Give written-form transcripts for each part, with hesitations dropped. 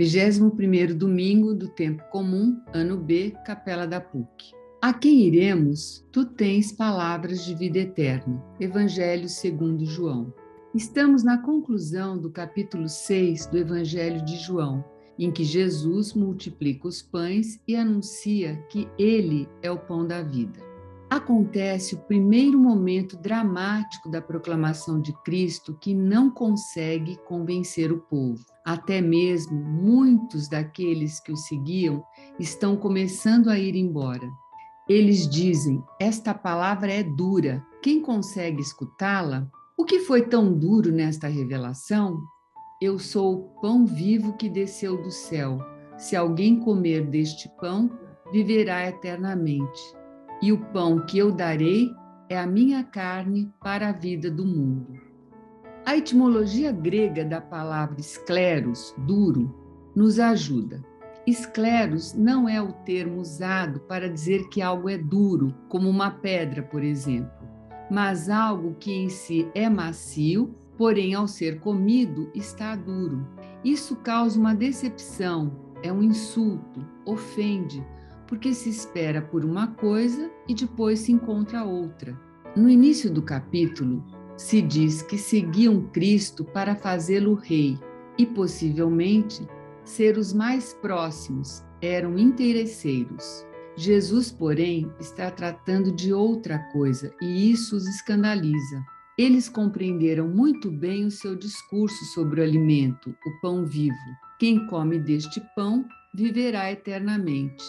21º domingo do tempo comum, ano B, Capela da PUC. A quem iremos? Tu tens palavras de vida eterna. Evangelho segundo João. Estamos na conclusão do capítulo 6 do Evangelho de João, em que Jesus multiplica os pães e anuncia que ele é o pão da vida. Acontece o primeiro momento dramático da proclamação de Cristo que não consegue convencer o povo. Até mesmo muitos daqueles que o seguiam estão começando a ir embora. Eles dizem: esta palavra é dura, quem consegue escutá-la? O que foi tão duro nesta revelação? Eu sou o pão vivo que desceu do céu. Se alguém comer deste pão, viverá eternamente. E o pão que eu darei é a minha carne para a vida do mundo. A etimologia grega da palavra escleros, duro, nos ajuda. Escleros não é o termo usado para dizer que algo é duro, como uma pedra, por exemplo, mas algo que em si é macio, porém ao ser comido está duro. Isso causa uma decepção, é um insulto, ofende, porque se espera por uma coisa e depois se encontra outra. No início do capítulo, se diz que seguiam Cristo para fazê-lo rei e, possivelmente, ser os mais próximos, eram interesseiros. Jesus, porém, está tratando de outra coisa e isso os escandaliza. Eles compreenderam muito bem o seu discurso sobre o alimento, o pão vivo. Quem come deste pão viverá eternamente.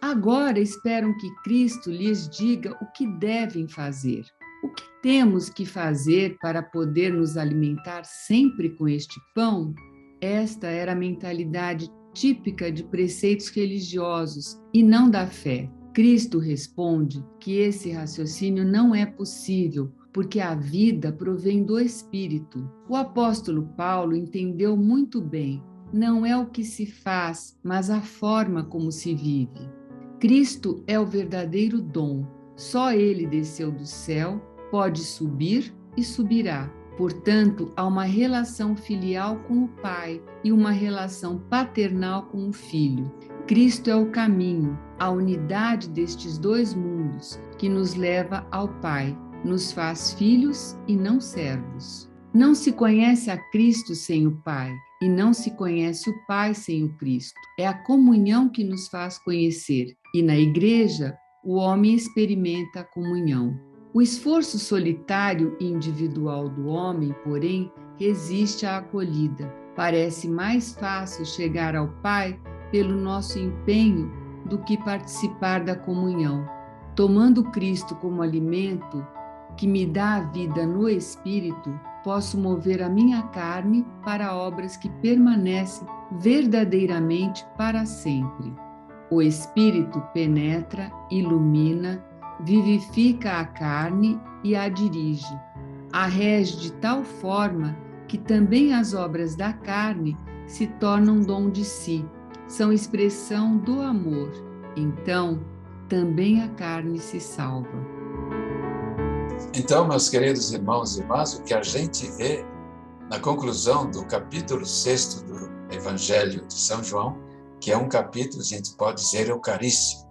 Agora esperam que Cristo lhes diga o que devem fazer. O que temos que fazer para poder nos alimentar sempre com este pão? Esta era a mentalidade típica de preceitos religiosos e não da fé. Cristo responde que esse raciocínio não é possível, porque a vida provém do Espírito. O apóstolo Paulo entendeu muito bem: não é o que se faz, mas a forma como se vive. Cristo é o verdadeiro dom. Só ele desceu do céu, pode subir e subirá. Portanto, há uma relação filial com o Pai e uma relação paternal com o Filho. Cristo é o caminho, a unidade destes dois mundos que nos leva ao Pai, nos faz filhos e não servos. Não se conhece a Cristo sem o Pai e não se conhece o Pai sem o Cristo. É a comunhão que nos faz conhecer e na igreja o homem experimenta a comunhão. O esforço solitário e individual do homem, porém, resiste à acolhida. Parece mais fácil chegar ao Pai pelo nosso empenho do que participar da comunhão. Tomando Cristo como alimento, que me dá a vida no Espírito, posso mover a minha carne para obras que permanecem verdadeiramente para sempre. O Espírito penetra, ilumina, vivifica a carne e a dirige. A rege de tal forma que também as obras da carne se tornam dom de si, são expressão do amor. Então, também a carne se salva. Então, meus queridos irmãos e irmãs, o que a gente vê na conclusão do capítulo 6 do Evangelho de São João, que é um capítulo, a gente pode dizer, eucarístico,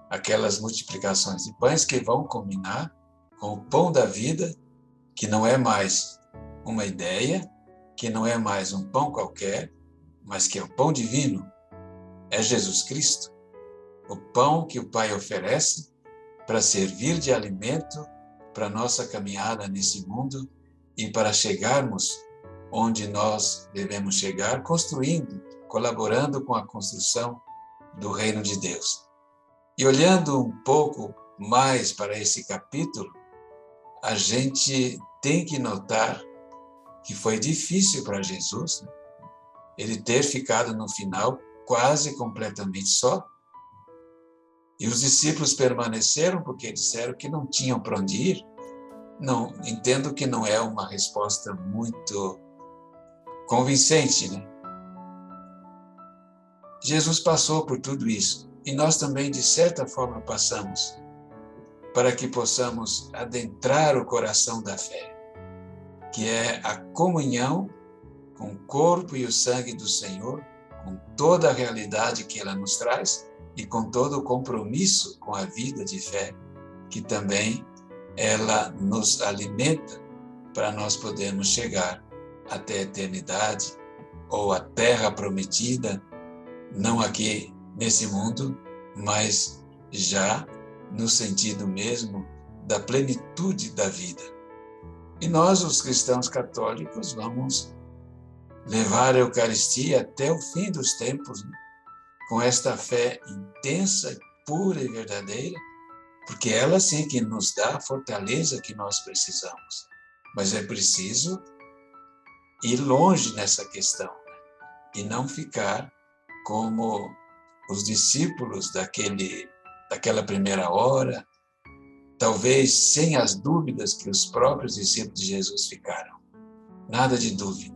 aquelas multiplicações de pães que vão combinar com o pão da vida, que não é mais uma ideia, que não é mais um pão qualquer, mas que é o pão divino, é Jesus Cristo, o pão que o Pai oferece para servir de alimento para a nossa caminhada nesse mundo e para chegarmos onde nós devemos chegar, construindo, colaborando com a construção do reino de Deus. E olhando um pouco mais para esse capítulo, a gente tem que notar que foi difícil para Jesus, né? Ele ter ficado no final quase completamente só. E os discípulos permaneceram porque disseram que não tinham para onde ir. Não, entendo que não é uma resposta muito convincente, né? Jesus passou por tudo isso e nós também, de certa forma, passamos para que possamos adentrar o coração da fé, que é a comunhão com o corpo e o sangue do Senhor, com toda a realidade que ela nos traz e com todo o compromisso com a vida de fé que também ela nos alimenta para nós podermos chegar até a eternidade ou a terra prometida, não aqui nesse mundo, mas já no sentido mesmo da plenitude da vida. E nós, os cristãos católicos, vamos levar a Eucaristia até o fim dos tempos, né? Com esta fé intensa, pura e verdadeira, porque ela sim que nos dá a fortaleza que nós precisamos. Mas é preciso ir longe nessa questão, né? E não ficar como os discípulos daquela primeira hora, talvez sem as dúvidas que os próprios discípulos de Jesus ficaram. Nada de dúvida.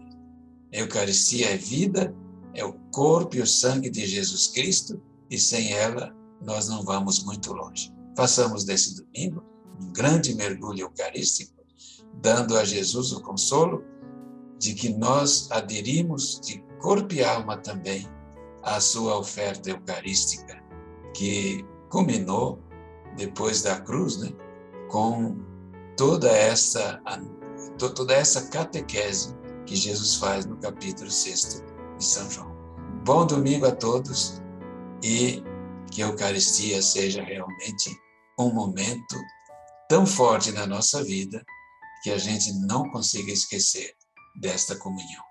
A Eucaristia é vida, é o corpo e o sangue de Jesus Cristo, e sem ela nós não vamos muito longe. Façamos desse domingo um grande mergulho eucarístico, dando a Jesus o consolo de que nós aderimos de corpo e alma também à sua oferta eucarística, que culminou depois da cruz, né, com toda essa catequese que Jesus faz no capítulo 6 de São João. Bom domingo a todos e que a Eucaristia seja realmente um momento tão forte na nossa vida que a gente não consiga esquecer desta comunhão.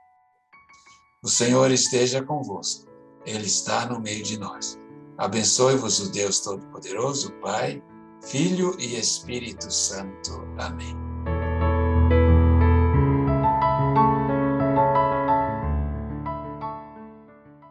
O Senhor esteja convosco, Ele está no meio de nós. Abençoe-vos o Deus Todo-Poderoso, Pai, Filho e Espírito Santo. Amém.